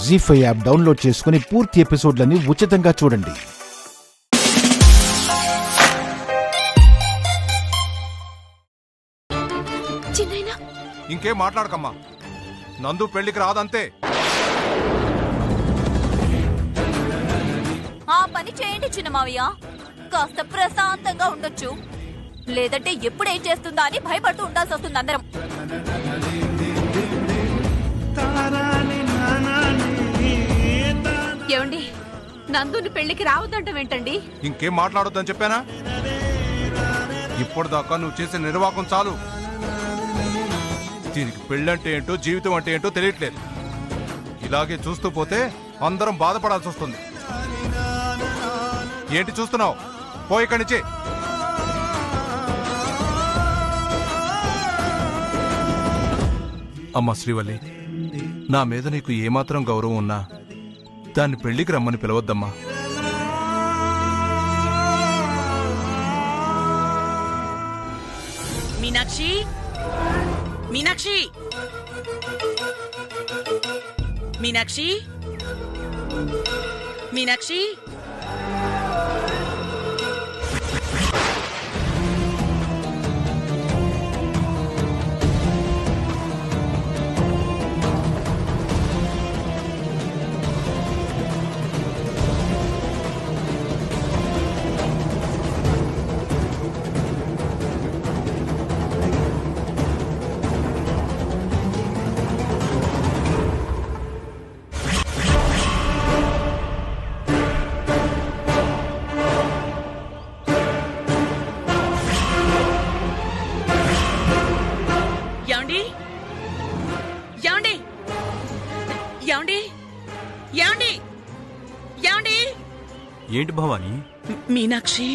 జీ5 app download చేసుకుని పూర్తి ఎపిసోడ్లని ఉచితంగా చూడండి. ఇంకేం మాట్లాడకమ్మా, నందు పెళ్లికి రాదంతే. ఆ పని చేయండి చిన్న మావయ్య, కాస్త ప్రశాంతంగా ఉండొచ్చు. లేదంటే ఎప్పుడేం చేస్తుందా అని భయపడుతూ ఉండాల్సి వస్తుంది అందరం. ఏమండి, నందుని పెళ్లికి రావద్దంటవేంటండి? ఇంకేం మాట్లాడొద్దని చెప్పానా? ఇప్పటిదాకా నువ్వు చేసే నిర్వాహకం చాలు. దీనికి పెళ్ళంటే ఏంటో జీవితం అంటే ఏంటో తెలియట్లేదు. ఇలాగే చూస్తూ పోతే అందరం బాధపడాల్సి వస్తుంది. ఏంటి చూస్తున్నావు? పోయి ఇక్కడి నుంచి. అమ్మ శ్రీవల్లి, నా మీద నీకు ఏమాత్రం గౌరవం ఉన్నా దాన్ని పెళ్లికి రమ్మని పిలవద్దమ్మా. మీనాక్షి, మీనాక్షి, మీనాక్షి, మీనాక్షి. ఏంటి భవాని? మీనాక్షి.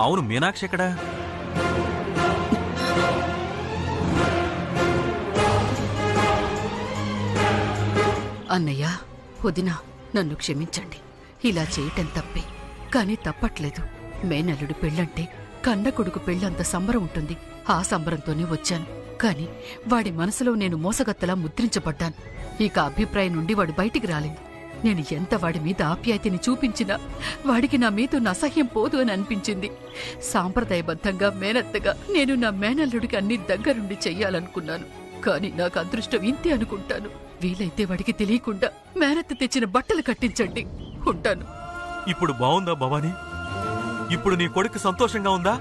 అవును, మీనాక్షి ఎక్కడా? అన్నయ్య, వదినా, నన్ను క్షమించండి. ఇలా చేయటం తప్పే, కాని తప్పట్లేదు. మేనల్లుడు పెళ్ళంటే కన్న కొడుకు పెళ్ళంత సంబరం ఉంటుంది. ఆ సంబరంతోనే వచ్చాను. కాని వాడి మనసులో నేను మోసగత్తలా ముద్రించబడ్డాను. ఇక అభిప్రాయం నుండి వాడు బయటికి రాలేదు. నేను ఎంత వాడి మీద ఆప్యాయతని చూపించినా వాడికి నా మీద ఉన్న అసహ్యం పోదు అని అనిపించింది. సాంప్రదాయబద్ధంగా మేనత్తగా నేను నా మేనల్లుడికి అన్ని దగ్గరుండి చెయ్యాలనుకున్నాను. కాని నాకు అదృష్టం ఇంతే అనుకుంటాను. వీలైతే వాడికి తెలియకుండా మేనత్త తెచ్చిన బట్టలు కట్టించండి. ఉంటాను. ఇప్పుడు బావుందా భవాని? ఇప్పుడు నీ కొడుకు సంతోషంగా ఉందా?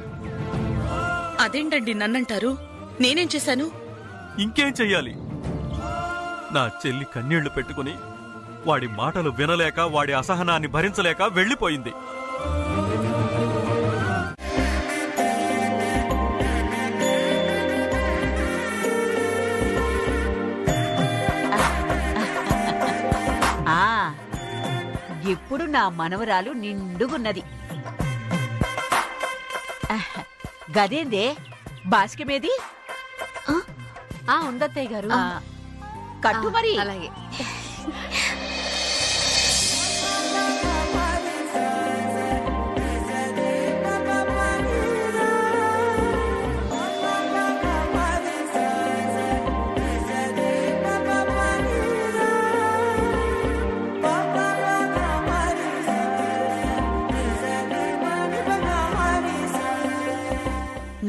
అదేంటండి నన్నంటారు? నేనేం చేశాను? ఇంకేం చెయ్యాలి? నా చెల్లి కన్నీళ్లు పెట్టుకుని వాడి మాటలు వినలేక, వాడి అసహనాన్ని భరించలేక వెళ్లిపోయింది. ఇప్పుడు నా మనవరాలు నిండుగున్నది. గదేందే బాస్కెమేది? ఉందత్తయ్య గారు. కట్టు మరి. అలాగే.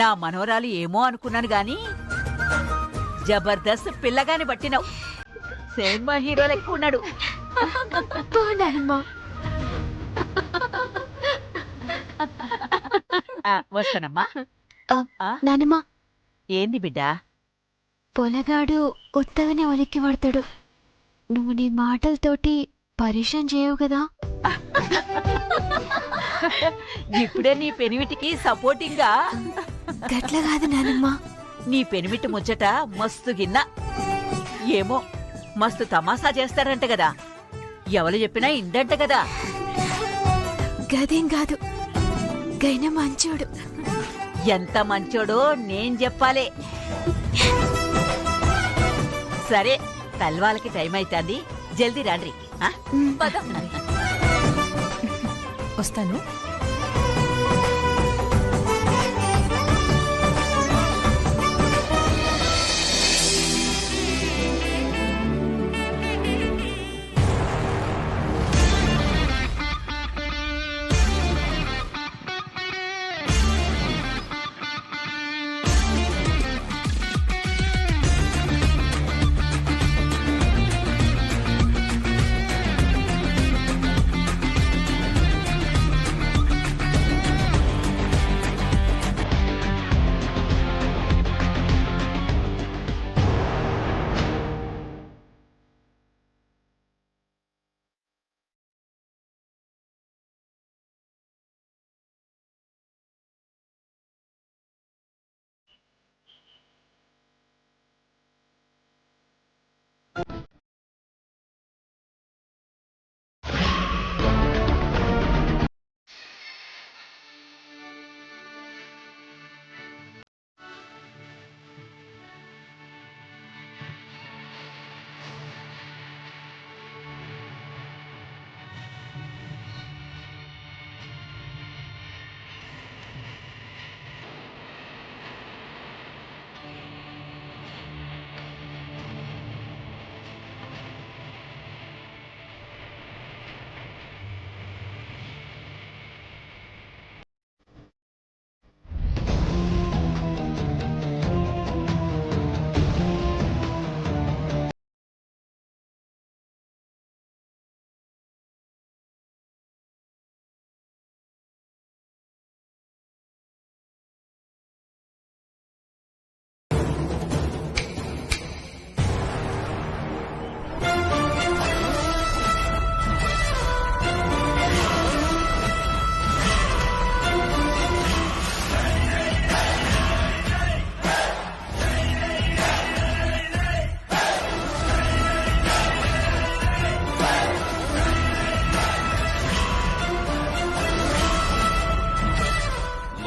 నా మనవరాలు ఏమో అనుకున్నాను గాని జబర్దస్త్ పిల్లగాని బట్టినావు. సినిమా హీరో లెక్క ఉన్నాడు. వస్తానమ్మా. నానమ్మా, ఏంది బిడ్డా? పొలగాడు ఉత్తగానే ఒలిక్కి పడతాడు. నువ్వు నీ మాటలతోటి పరిచయం చేయవు కదా. ఇప్పుడే నీ పెనిమిటికి సపోర్టింగ్ గా. గట్ల కాదు నానమ్మా. నీ పెనిమిటి ముచ్చట మస్తు గిన్న. ఏమో మస్తు తమాషా చేస్తాడంట కదా. ఎవరు చెప్పినా ఇండంట కదా. గదేం కాదు, గైన మంచోడు. ఎంత మంచోడో నేను చెప్పాలే. సరే, తల్వాలకి టైం అవుతుంది, జల్దీ రాండ్రి. వస్తాను.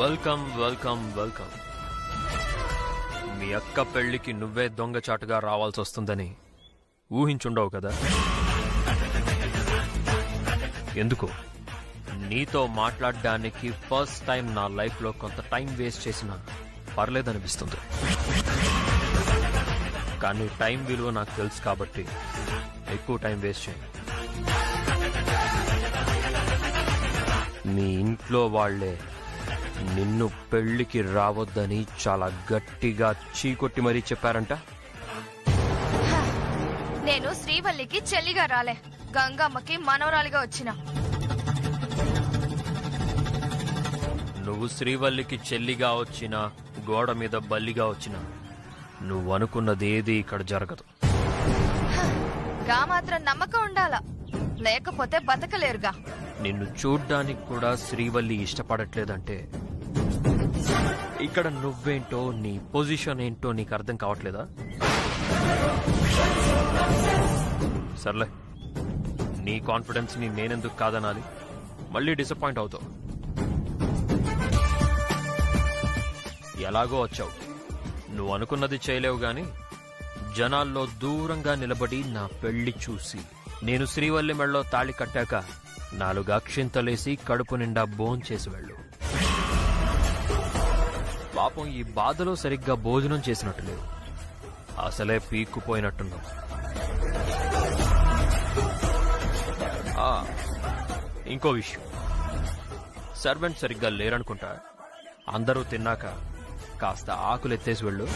Welcome welcome welcome. మీ అక్క పెళ్లికి నువ్వే దొంగచాటుగా రావాల్సి వస్తుందని ఊహించుండవు కదా? ఎందుకు? నీతో మాట్లాడడానికి ఫస్ట్ టైం నా లైఫ్లో కొంత టైం వేస్ట్ చేసినా పర్లేదనిపిస్తుంది. కానీ టైం విలువ నాకు తెలుసు కాబట్టి ఎక్కువ టైం వేస్ట్ చేయను. మీ ఇంట్లో వాళ్లే నిన్ను పెళ్లికి రావద్దని చాలా గట్టిగా చీకొట్టి మరీ చెప్పారంట. నేను శ్రీవల్లికి చెల్లిగా రాలే, గంగమ్మకి మనవరాలిగా వచ్చిన. నువ్వు శ్రీవల్లికి చెల్లిగా వచ్చినా గోడ మీద బల్లిగా వచ్చినా నువ్వు అనుకున్నదేది ఇక్కడ జరగదు. గా మాత్రం నమ్మకం ఉండాలా, లేకపోతే బతకలేరుగా. నిన్ను చూడ్డానికి కూడా శ్రీవల్లి ఇష్టపడట్లేదంటే ఇక్కడ నువ్వేంటో నీ పొజిషన్ ఏంటో నీకు అర్థం కావట్లేదా? సర్లే, నీ కాన్ఫిడెన్స్ ని నేనెందుకు కాదనాలి? మళ్ళీ డిసప్పాయింట్ అవుతావు. ఎలాగో వచ్చావు, నువ్వు అనుకున్నది చేయలేవు గాని జనాల్లో దూరంగా నిలబడి నా పెళ్లి చూసి నేను శ్రీవల్లి మెళ్ళలో తాళి కట్టాక 4 అక్షింతలేసి కడుపు నిండా భోంచేసి వెళ్ళు. పాపం ఈ బాధలో సరిగ్గా భోజనం చేసినట్టు లేవు, అసలే పీక్కుపోయినట్టున్నావు. ఇంకో విషయం, సర్వెంట్ సరిగ్గా లేరనుకుంటా. అందరూ తిన్నాక కాస్త ఆకులెత్తేసి వెళ్ళు.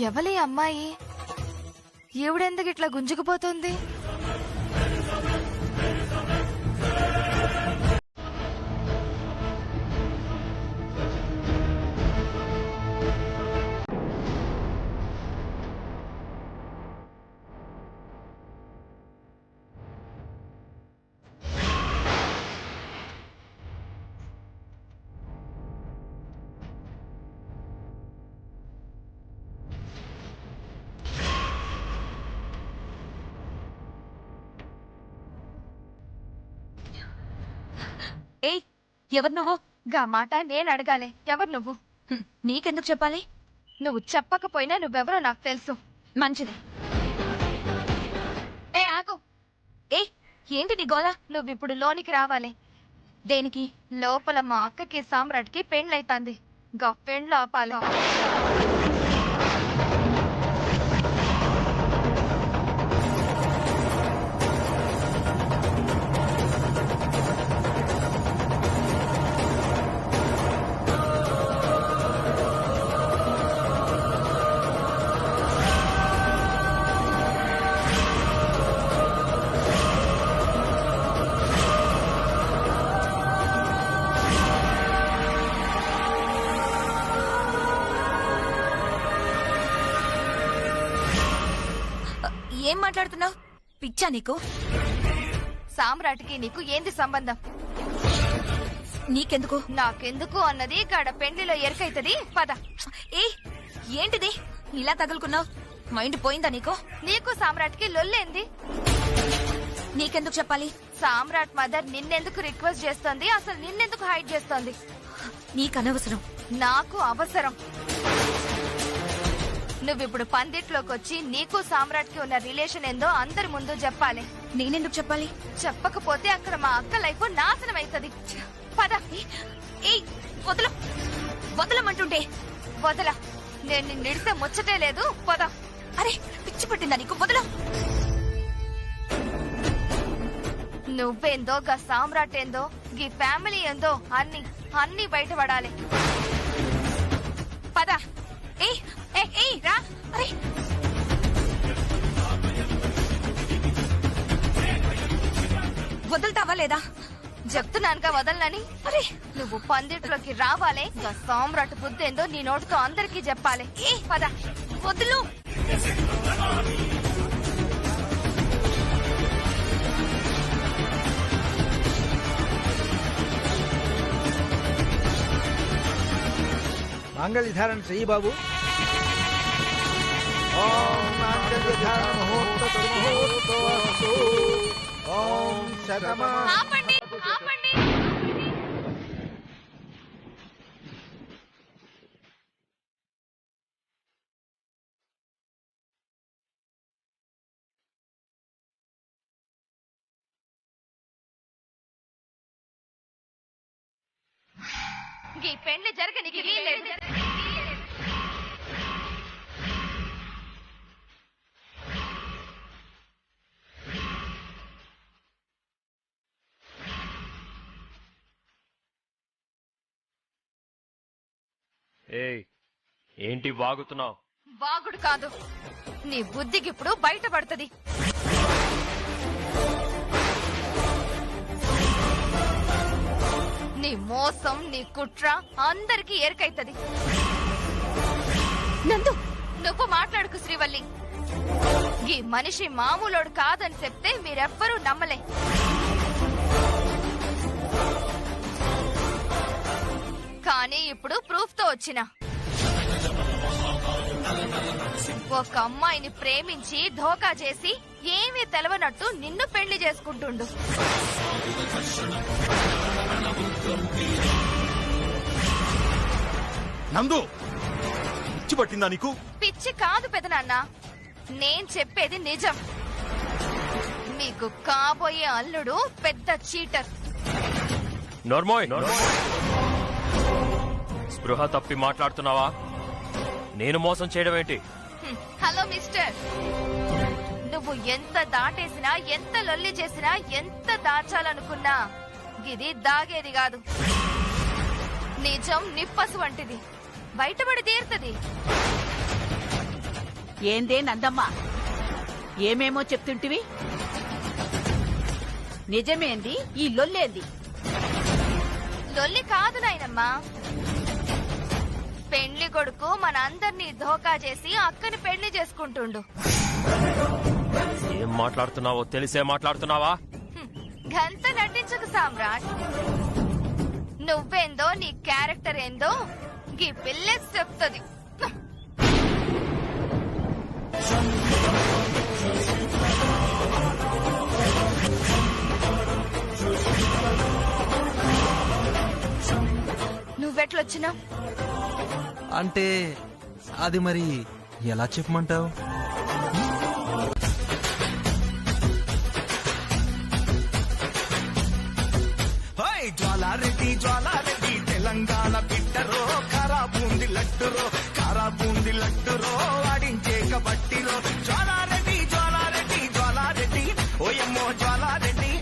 ఎవలి అమ్మాయి? ఈవిడెందుకు ఇట్లా గుంజుకుపోతుంది? ఏయ్, ఎవరు నువ్వు? గా మాట నేను అడగాలి. ఎవరు నువ్వు? నీకెందుకు చెప్పాలి? నువ్వు చెప్పకపోయినా నువ్వెవరో నాకు తెలుసు. మంచిది. ఏ ఆగు. ఏయ్, ఏంటి నీ గోల? నువ్విప్పుడు లోనికి రావాలి. దేనికి? లోపల మా అక్కకి సామ్రాట్కి పెండ్లైతాంది. గా పెండ్లు ఆపాలి. ఏం మాట్లాడుతున్నావు? పిచ్చా నీకు? సామ్రాట్కి నీకు ఏంది సంబంధం? నీకెందుకు? నాకెందుకు అన్నది గడ పెండ్లిలో ఎరకైతది. పద. ఏ ఏంటిది ఇలా తగులుకున్నావు? మైండ్ పోయిందా నీకు? నీకు సామ్రాట్కి లొల్లేంది? నీకెందుకు చెప్పాలి? సామ్రాట్ మదర్ నిన్నెందుకు రిక్వెస్ట్ చేస్తోంది? అసలు నిన్నెందుకు హైడ్ చేస్తోంది? నీకనవసరం. నాకు అవసరం. నువ్విప్పుడు పందిట్లోకి వచ్చి నీకు సామ్రాట్ కి ఉన్న రిలేషన్ ఏందో అందరి ముందు చెప్పాలి. నేనెందుకు చెప్పాలి? చెప్పకపోతే అక్కడ మా అక్క లైఫ్ నాశనం అవుతుంది. పద. ఏయ్ వదల, వదలమంటుంటే. వదల. నేను నిన్నిడితే ముచ్చటే లేదు. పద. అరే పిచ్చి పట్టిందా నీకు? వదల. నువ్వేందో గా సామ్రాట్ ఏందో గీ ఫ్యామిలీ ఏందో అన్ని బయటపడాలి. పద. ఏయ్ రా. అరే వదులుతావా లేదా? చెప్తున్నానుగా వదలనని. అరే నువ్వు పందిట్లోకి రావాలే. గా సామ్రాట్ బుద్ధి ఏందో నీ నోటితో అందరికీ చెప్పాలి. పద. వదులు. మాంగళ్య ధారణ చెయ్యి బాబు. ఓం మాంగళ్య ధారణ ముహూర్త ముహూర్తోస్తు. ఓం శతమా. ఆపండి, ఆపండి. ఈ పెళ్లి జరగనికి వీల్లేదు. ఏయ్, ఏంటి వాగుతున్నావు? వాగుడు కాదు, నీ బుద్ధికి ఇప్పుడు బయటపడుతుంది. నీ మోసం, నీ కుట్ర అందరికీ ఎరకైతది. నందు నువ్వు మాట్లాడుకు శ్రీవల్లి. ఈ మనిషి మామూలోడు కాదని చెప్తే మీరెవ్వరూ నమ్మలే. కానీ ఇప్పుడు ప్రూఫ్ తో వచ్చిన ఒక అమ్మాయిని ప్రేమించి ధోకా చేసి ఏమీ తెలవనట్టు నిన్ను పెళ్లి చేసుకుంటుండు. నందు పిచ్చి పట్టిందా నీకు? పిచ్చి కాదు పెదనాన్న, నేను చెప్పేది నిజం. మీకు కాబోయే అల్లుడు పెద్ద చీటర్. నోర్మోయ్, స్పృహ తప్పి మాట్లాడుతున్నావా? నేను మోసం చేయడం ఏంటి? హలో మిస్టర్, నువ్వు ఎంత దాటేసినా, ఎంత లొల్లి చేసినా, ఎంత దాచాలనుకున్నా ఇది దాగేది కాదు. నిజం నిప్పసు వంటిది, బయటపడి తీరుతుంది. ఏందే నందమ్మ, ఏమేమో చెప్తుంటివి? నిజమేంది? ఈ లొల్లేంది? లొల్లి కాదు నాయనమ్మా, పెళ్లి కొడుకు మన అందరినీ ధోకా చేసి అక్కని పెళ్లి చేసుకుంటుండు. ఏం మాట్లాడుతున్నావో తెలిసే మాట్లాడుతున్నావా? గంత నటించకు సామ్రాట్. నువ్వేందో, నీ క్యారెక్టర్ ఏందో ఈ పిల్లే చెప్తుంది. నువ్వెట్లొచ్చినావు? అంటే అది మరి ఎలా చెప్పమంటావు? జ్వాలారెడ్డి జ్వాలారెడ్డి తెలంగాణ బిడ్డరో, కారా బూంది లడ్డురో, కారా బూంది లడ్డురో, ఆడించే కబట్టిరో. జ్వాలారెడ్డి జ్వాలారెడ్డి జ్వాలారెడ్డి ఓయమ్మో జ్వాలారెడ్డి.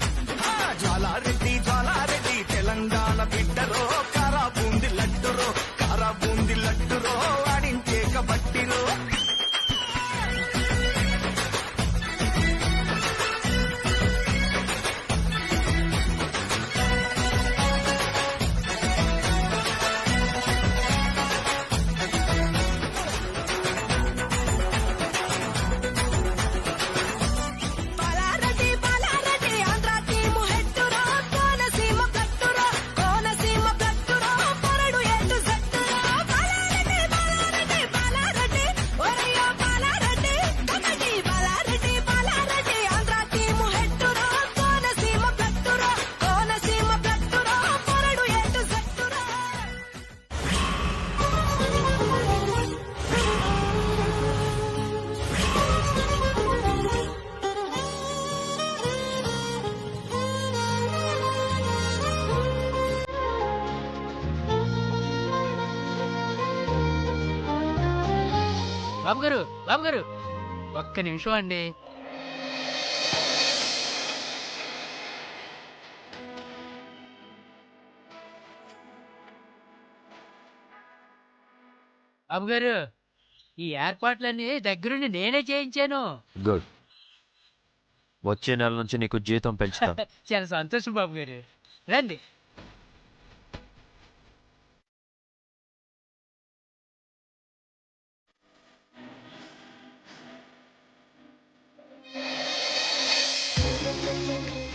జ్వాలారెడ్డి జ్వాలారెడ్డి తెలంగాణ బిడ్డరో, కారా బూంది లడ్డురో, కారా బూంది లడ్డురో, ఆడించే కబట్టిరో. బాబు గారు ఒక్క నిమిషం అండి. బాబు గారు, ఈ ఏర్పాట్లన్నీ దగ్గరుండి నేనే చేయించాను. గుడ్. వచ్చే నెల నుంచి నీకు జీతం పెంచుతా. చాలా సంతోషం బాబు గారు. రండి.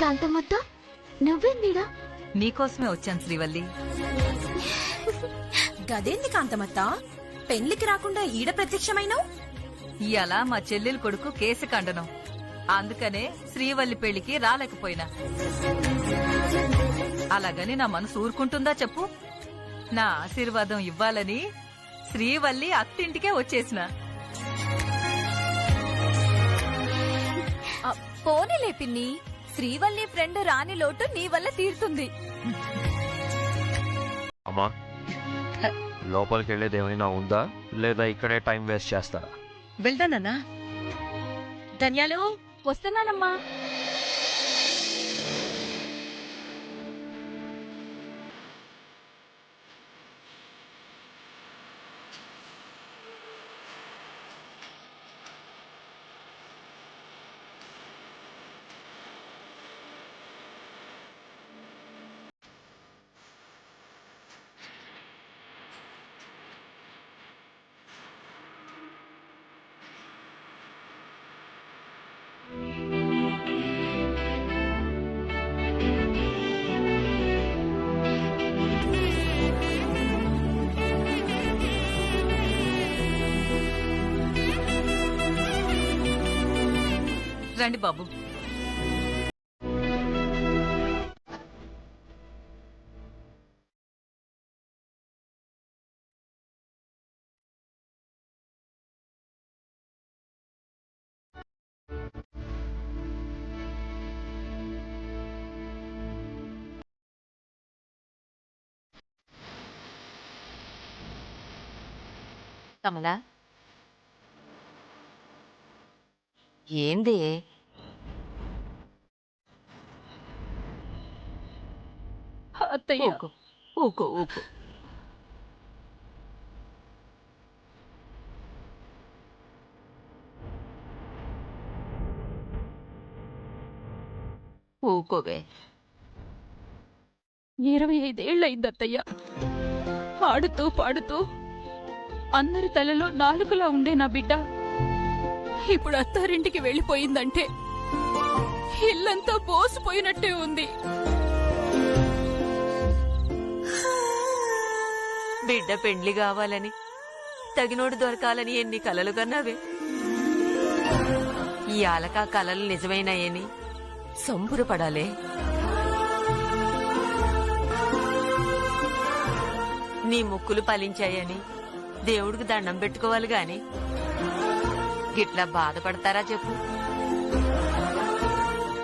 కాంతమ్మత్త, నువ్వేందిడా? నీకోసమే వచ్చాను శ్రీవల్లి. గదేంది కాంతమత్త, పెళ్లికి రాకుండా ఈడ ప్రత్యక్షమైనావు? ఇయాల మా చెల్లెలు కొడుకు కేసు ఖండనం, అందుకనే శ్రీవల్లి పెళ్లికి రాలేకపోయినా. అలాగని నా మనసు ఊరుకుంటుందా చెప్పు? నా ఆశీర్వాదం ఇవ్వాలని శ్రీవల్లి అత్తింటికే వచ్చేసిన. పోనీలే పిన్ని, శ్రీవల్లి ఫ్రెండ్ రాని లోటు నీ వల్ల తీరుతుంది. అమ్మా, లోపలికి వెళ్ళేది ఏమైనా ఉందా లేదా ఇక్కడే టైం వేస్ట్ చేస్తారా? వెళ్దానన్నా. ధన్యాలు. వస్తున్నానమ్మా. రండి బాబు. కమలా, ఏంది? అత్తయ్య, ఊకో ఊకో. ఊకోవే. 25 ఏళ్ళయింది అత్తయ్య. ఆడుతూ పాడుతూ అందరి తలలో నాలుకలా ఉండే నా బిడ్డ ఇప్పుడు అత్తారింటికి వెళ్ళిపోయిందంటే ఇల్లంతా బోసిపోయినట్టే ఉంది. బిడ్డ పెండ్లి కావాలని, తగినోడు దొరకాలని ఎన్ని కలలు కన్నావే. ఈ ఆలకా కలలు నిజమైనాయని సంబురపడాలే. నీ ముక్కులు ఫలించాయని దేవుడికి దండం పెట్టుకోవాలి గాని గిట్లా బాధపడతారా చెప్పు?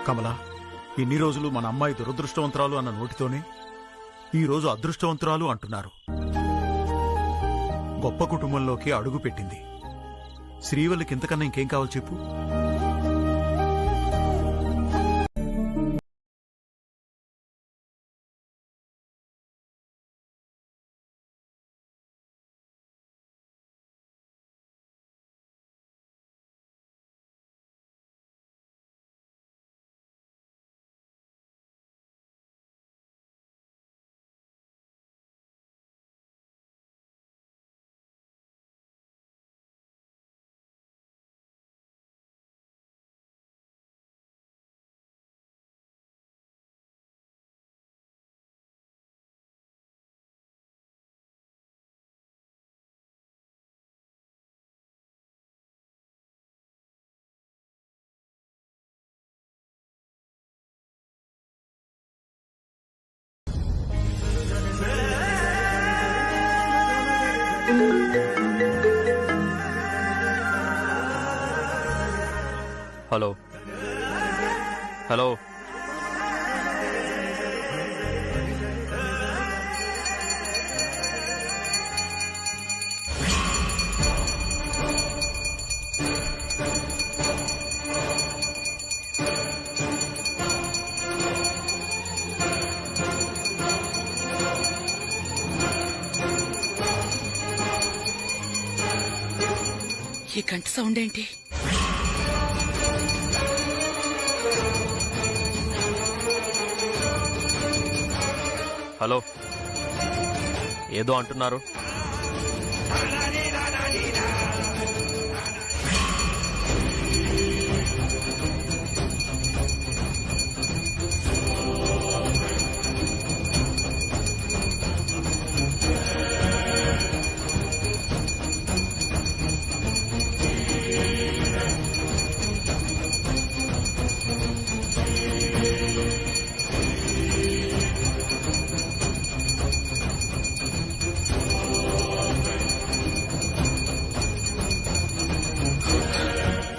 కమలా, ఇన్ని రోజులు మన అమ్మాయి దురదృష్టవంతురాలు అన్న నోటితోనే ఈ రోజు అదృష్టవంతురాలు అంటున్నారు. గొప్ప కుటుంబంలోకి అడుగు పెట్టింది. శ్రీవల్లికి ఇంతకన్నా ఇంకేం కావాలి చెప్పు? హలో హలో, ఈ గంట సౌండ్ ఏంటి? హలో, ఏదో అంటున్నారు.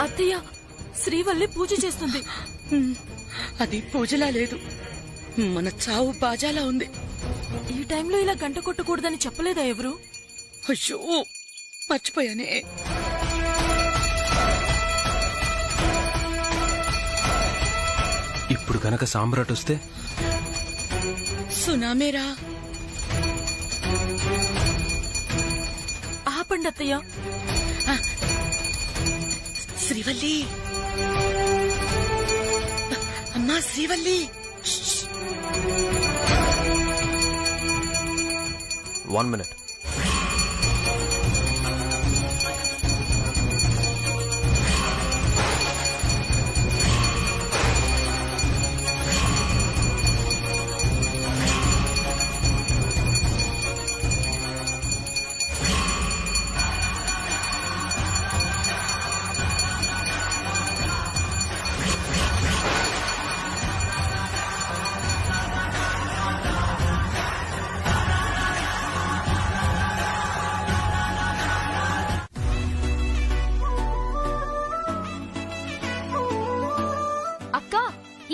అత్తయ్య, శ్రీవల్లి పూజ చేస్తుంది. అది పూజలా లేదు, మన చావు బాజాలా ఉంది. ఈ టైంలో ఇలా గంట కొట్టకూడదని చెప్పలేదా ఎవరు? అయ్యో, మర్చిపోయానే. ఇప్పుడు గనక సామ్రాట్ వస్తే సునామేరా. ఆపండి అత్తయ్య. శ్రీవల్లి, అమ్మా శ్రీవల్లి. 1 minute.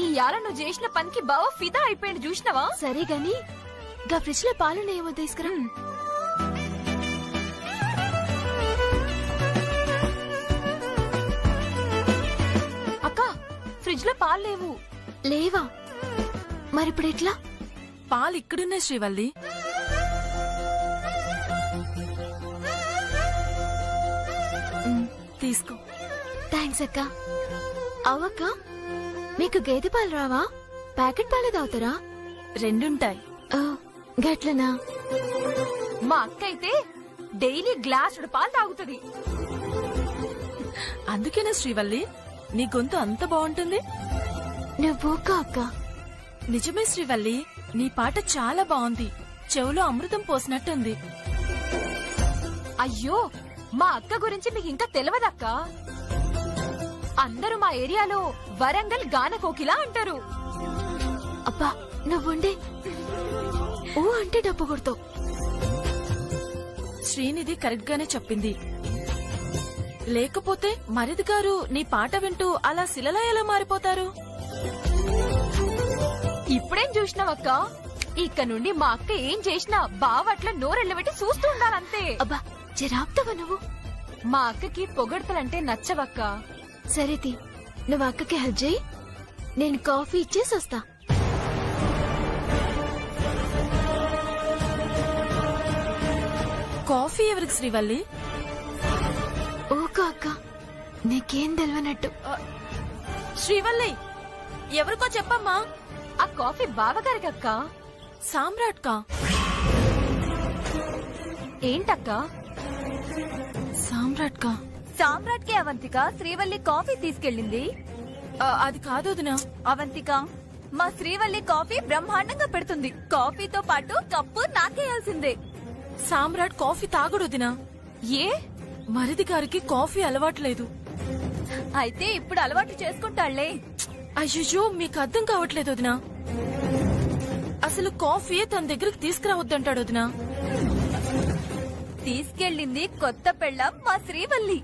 ఇయాల నువ్వు చేసిన పనికి బావ ఫిదా అయిపోయింది, చూసినావా? సరే గాని గా ఫ్రిడ్జ్ లో పాలున్నాయేమో తీసుకురా. అక్క, ఫ్రిడ్జ్ లో పాలు లేవు. లేవా? మరిప్పుడు ఎట్లా? పాలు ఇక్కడున్నాయి శ్రీవల్లి. తీసుకో. థ్యాంక్స్ అక్క. అవక్క, మీకు గేదె పాలు రావా? ప్యాకెట్ పాలే తాగుతారా? రెండుంటాయి. గట్లనా? మా అక్క అయితే డైలీ గ్లాసుడు పాలు తాగుతుంది. అందుకేనా శ్రీవల్లి నీ గొంతు అంత బాగుంటుంది? నువ్వు అక్క. నిజమే శ్రీవల్లి, నీ పాట చాలా బాగుంది. చెవులో అమృతం పోసినట్టుంది. అయ్యో, మా అక్క గురించి మీకు ఇంకా తెలియదక్క. అందరూ మా ఏరియాలో వరంగల్ గాన కోకిలా అంటారు. అబ్బా నువ్వుండే, ఓ అంటే డబ్బు కొడతావు. శ్రీనిధి కరెక్ట్ గానే చెప్పింది. లేకపోతే మరిది గారు నీ పాట వింటూ అలా శిలలా ఎలా మారిపోతారు? ఇప్పుడేం చూసినావక్క? ఇక్క నుండి మా అక్క ఏం చేసినా బావట్ల నోరెళ్ళబెట్టి చూస్తూ ఉండాలంతే. అబ్బా జరాప్తావా నువ్వు? మా అక్కకి పొగడ్తలంటే నచ్చవక్క. సరేది, నువ్వు అక్కకి హెల్ప్ చేయి, నేను కాఫీ ఇచ్చేసి వస్తా. కాఫీ ఎవరికి శ్రీవల్లి? ఓకే అక్క, నీకేం తెలియనట్టు. శ్రీవల్లి, ఎవరికో చెప్పమ్మా. ఆ కాఫీ బావగారికి అక్క. సామ్రాట్ కా? ఏంటక్క? సామ్రాట్ కా? సామ్రాట్ కి అవంతిక శ్రీవల్లి కాఫీ తీసుకెళ్ళింది. అది కాదు వదినా. అవంతిక, మా శ్రీవల్లి కాఫీ బ్రహ్మాండంగా పెడుతుంది. కాఫీతో పాటు కప్పు నాకేయాల్సిందే. సామ్రాట్ కాఫీ తాగుడు వదినా. ఏ? మరిది గారికి కాఫీ అలవాట్లేదు. అయితే ఇప్పుడు అలవాటు చేసుకుంటాళ్లే. అయ్యో, మీకు అర్థం కావట్లేదు వదినా. అసలు కాఫీ తన దగ్గరకు తీసుకురావద్దంటాడు వదినా. తీసుకెళ్ళింది కొత్త పెళ్ళం మా శ్రీవల్లి.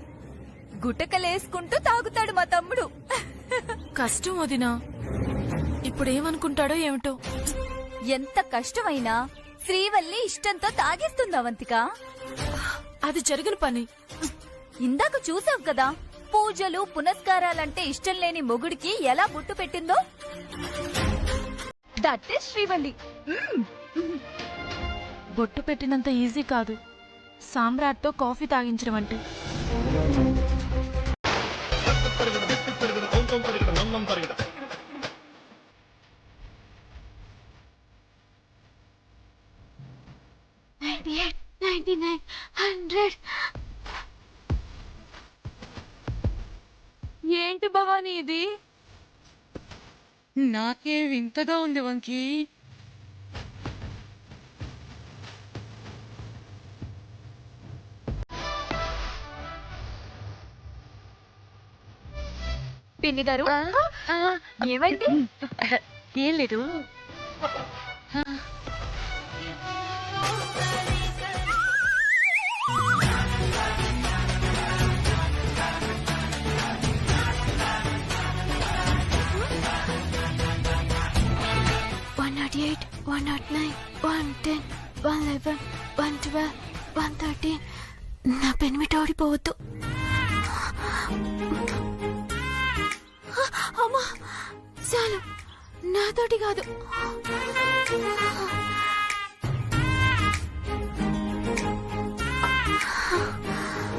గుటకలేసుకుంటూ తాగుతాడు మా తమ్ముడు. కష్టం వదినా. ఇప్పుడేమనుకుంటాడో ఏమిటో. ఎంత కష్టమైనా శ్రీవల్లి ఇష్టంతో తాగిస్తుంది అవంతిక. అది జరిగిన పని. ఇందాక చూసావు కదా, పూజలు పునస్కారాలంటే ఇష్టం లేని మొగుడికి ఎలా బొట్టు పెట్టిందో. That is Srivalli. బొట్టు పెట్టినంత ఈజీ కాదు సామ్రాట్తో కాఫీ తాగించడం అంటే. సున్నం తరిగిట. ఏంటి భవానీ ఇది? నాకే వింతగా ఉంది వంకీ. పిన్ని గారు ఏమైంది? ఏం లేదు. నా పెనిమిటి ఓడిపోవద్దు. అమ్మా చాలు, నాతోటి కాదు.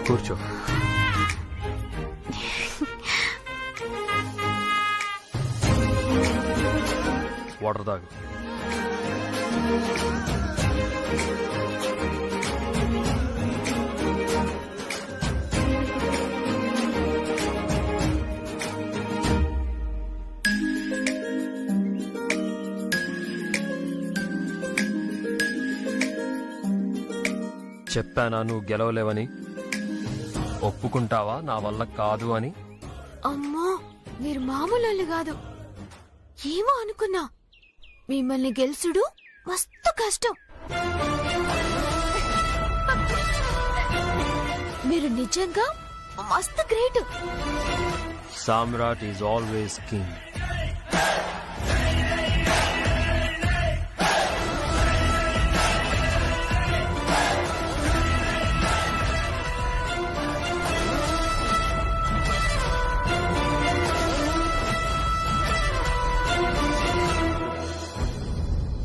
కూర్చో. వాటర్ తాగు. చెప్పానా నువ్వు గెలవలేవని? ఒప్పుకుంటావా నా వల్ల కాదు అని? అమ్మో, మీరు మామూలు కాదు. ఏమో అనుకున్నా, మిమ్మల్ని గెలుసుడు మస్తు కష్టం. మీరు నిజంగా మస్తు great. Samrat is always king.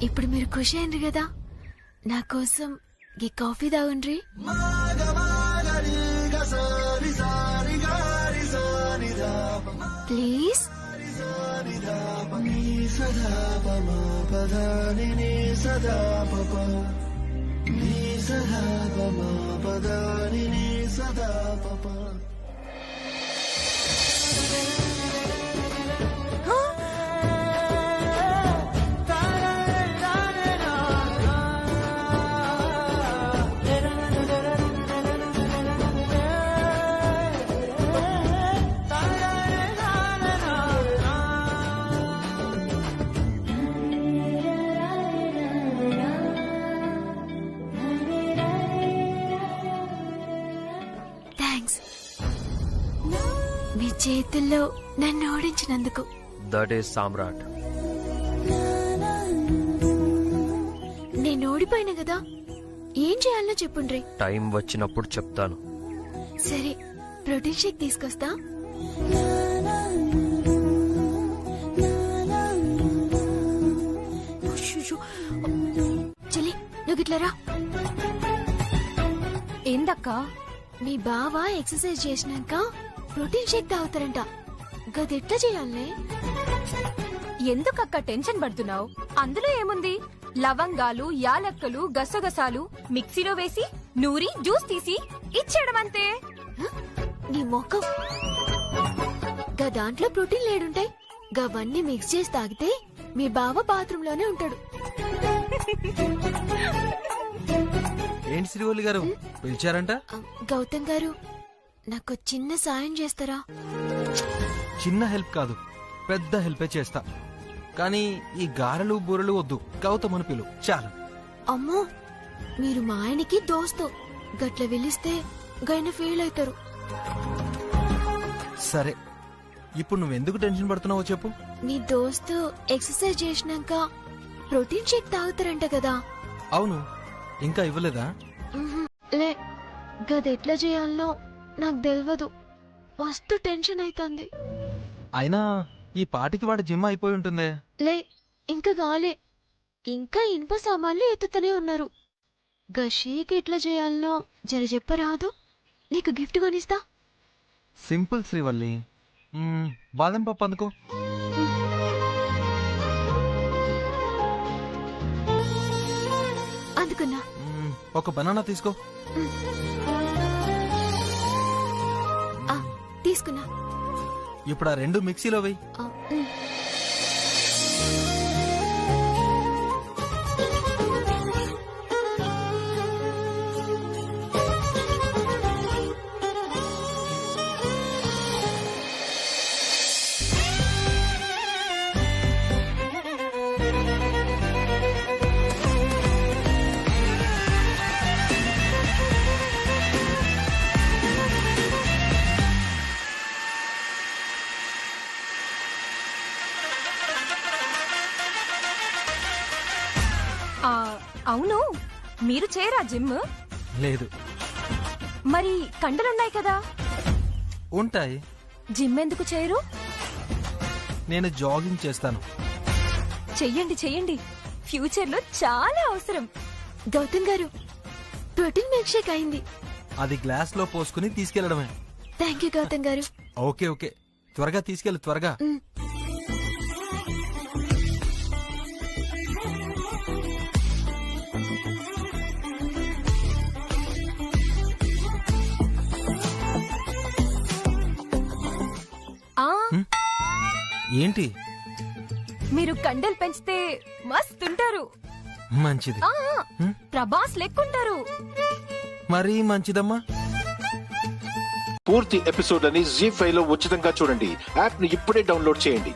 ఇప్పుడు మీరు ఖుషి అయింది కదా, నా కోసం ఈ కాఫీ తాగుండ్రి. ప్లీజ్. మీ చేతుల్లో నన్ను ఓడించినందుకు. దట్ ఈస్ సామ్రాట్. నేను ఓడిపోయినా కదా, ఏం చేయాలో చెప్పుండ్రి. టైం వచ్చినప్పుడు చెప్తాను. సరే, ప్రోటీన్ షేక్ తీసుకొస్తా. చెల్లి, నువ్వు గిట్లరా. ఏందక్కా? మీ బావ ఎక్సర్సైజ్ చేసినాక ప్రోటీన్ షేక్ తాగుతారంట. గదెట్లా చేయాలనే? ఎందుకక్క టెన్షన్ పడుతున్నావు? అందులో ఏముంది? లవంగాలు, యాలక్కలు, గసగసాలు మిక్సీలో వేసి నూరి జ్యూస్ తీసి ఇచ్చేయడం అంతే. నీ మొక్కం. గా దాంట్లో ప్రోటీన్ లేడుంటాయి. గవన్నీ మిక్స్ చేసి తాగితే మీ బావ బాత్రూమ్ లోనే ఉంటాడు. ఏంటి శ్రీవల్లి గారు పిలిచారంట? గౌతమ్ గారు, నాకు చిన్న సాయం చేస్తారా? చిన్న హెల్ప్ కాదు, పెద్ద హెల్పే చేస్తా. కానీ ఈ గారెలు బూరెలు వద్దు, గౌతమ్ అని పిలు చాలు. అమ్మో, మీరు మా ఆయనకి దోస్తు. గట్ల వెళ్ళిస్తే గైన ఫీల్ అవుతారు. సరే, ఇప్పుడు నువ్వెందుకు టెన్షన్ పడుతున్నావో చెప్పు. మీ దోస్తు ఎక్సర్సైజ్ చేసినాక ప్రోటీన్ షేక్ తాగుతారంట కదా? అవును, ఇంకా ఇవ్వలేదా? లే, గదెట్లా చేయాలనో నాకు తెలియదు. మస్తు టెన్షన్ అవుతుంది. అయినా ఈ పాటికి వాడి జిమ్ అయిపోయి ఉంటుందే. లే, ఇంకా కాలే. ఇంకా ఇనుప సామాన్లు ఎత్తుతూనే ఉన్నారు. గషీకి ఎట్లా చేయాలనో జర చెప్పరాదు, నీకు గిఫ్ట్ కొనిస్తా. సింపుల్ శ్రీవల్లి, బాదం పప్పు అందుకో. అందుకున్నా. ఒక బనానా తీసుకో. తీసుకున్నా. ఇప్పుడు ఆ రెండు మిక్సీలో వెయ్యి. అవును, మీరు చేయరా జిమ్? లేదు. మరి కండలున్నాయి కదా. ఉంటాయి. జిమ్ ఎందుకు చేయరు? నేను జాగింగ్ చేస్తాను. చెయ్యండి చెయ్యండి, ఫ్యూచర్ లో చాలా అవసరం. గౌతమ్ గారు, ప్రోటీన్ మిల్క్ షేక్ అయింది. అది గ్లాస్ లో పోసుకుని తీసుకెళ్లడమే. థ్యాంక్ యూ గౌతమ్ గారు. ఓకే ఓకే, త్వరగా తీసుకెళ్ళు, త్వరగా. ఏంటి? మీరు కండలు పెంచితే మస్తుంటారు. మంచిది. ప్రభాస్ లెక్కుంటారు. మరీ మంచిదమ్మా. పూర్తి ఎపిసోడ్లని జీ5 లో ఉచితంగా చూడండి. యాప్ ని ఇప్పుడే డౌన్లోడ్ చేయండి.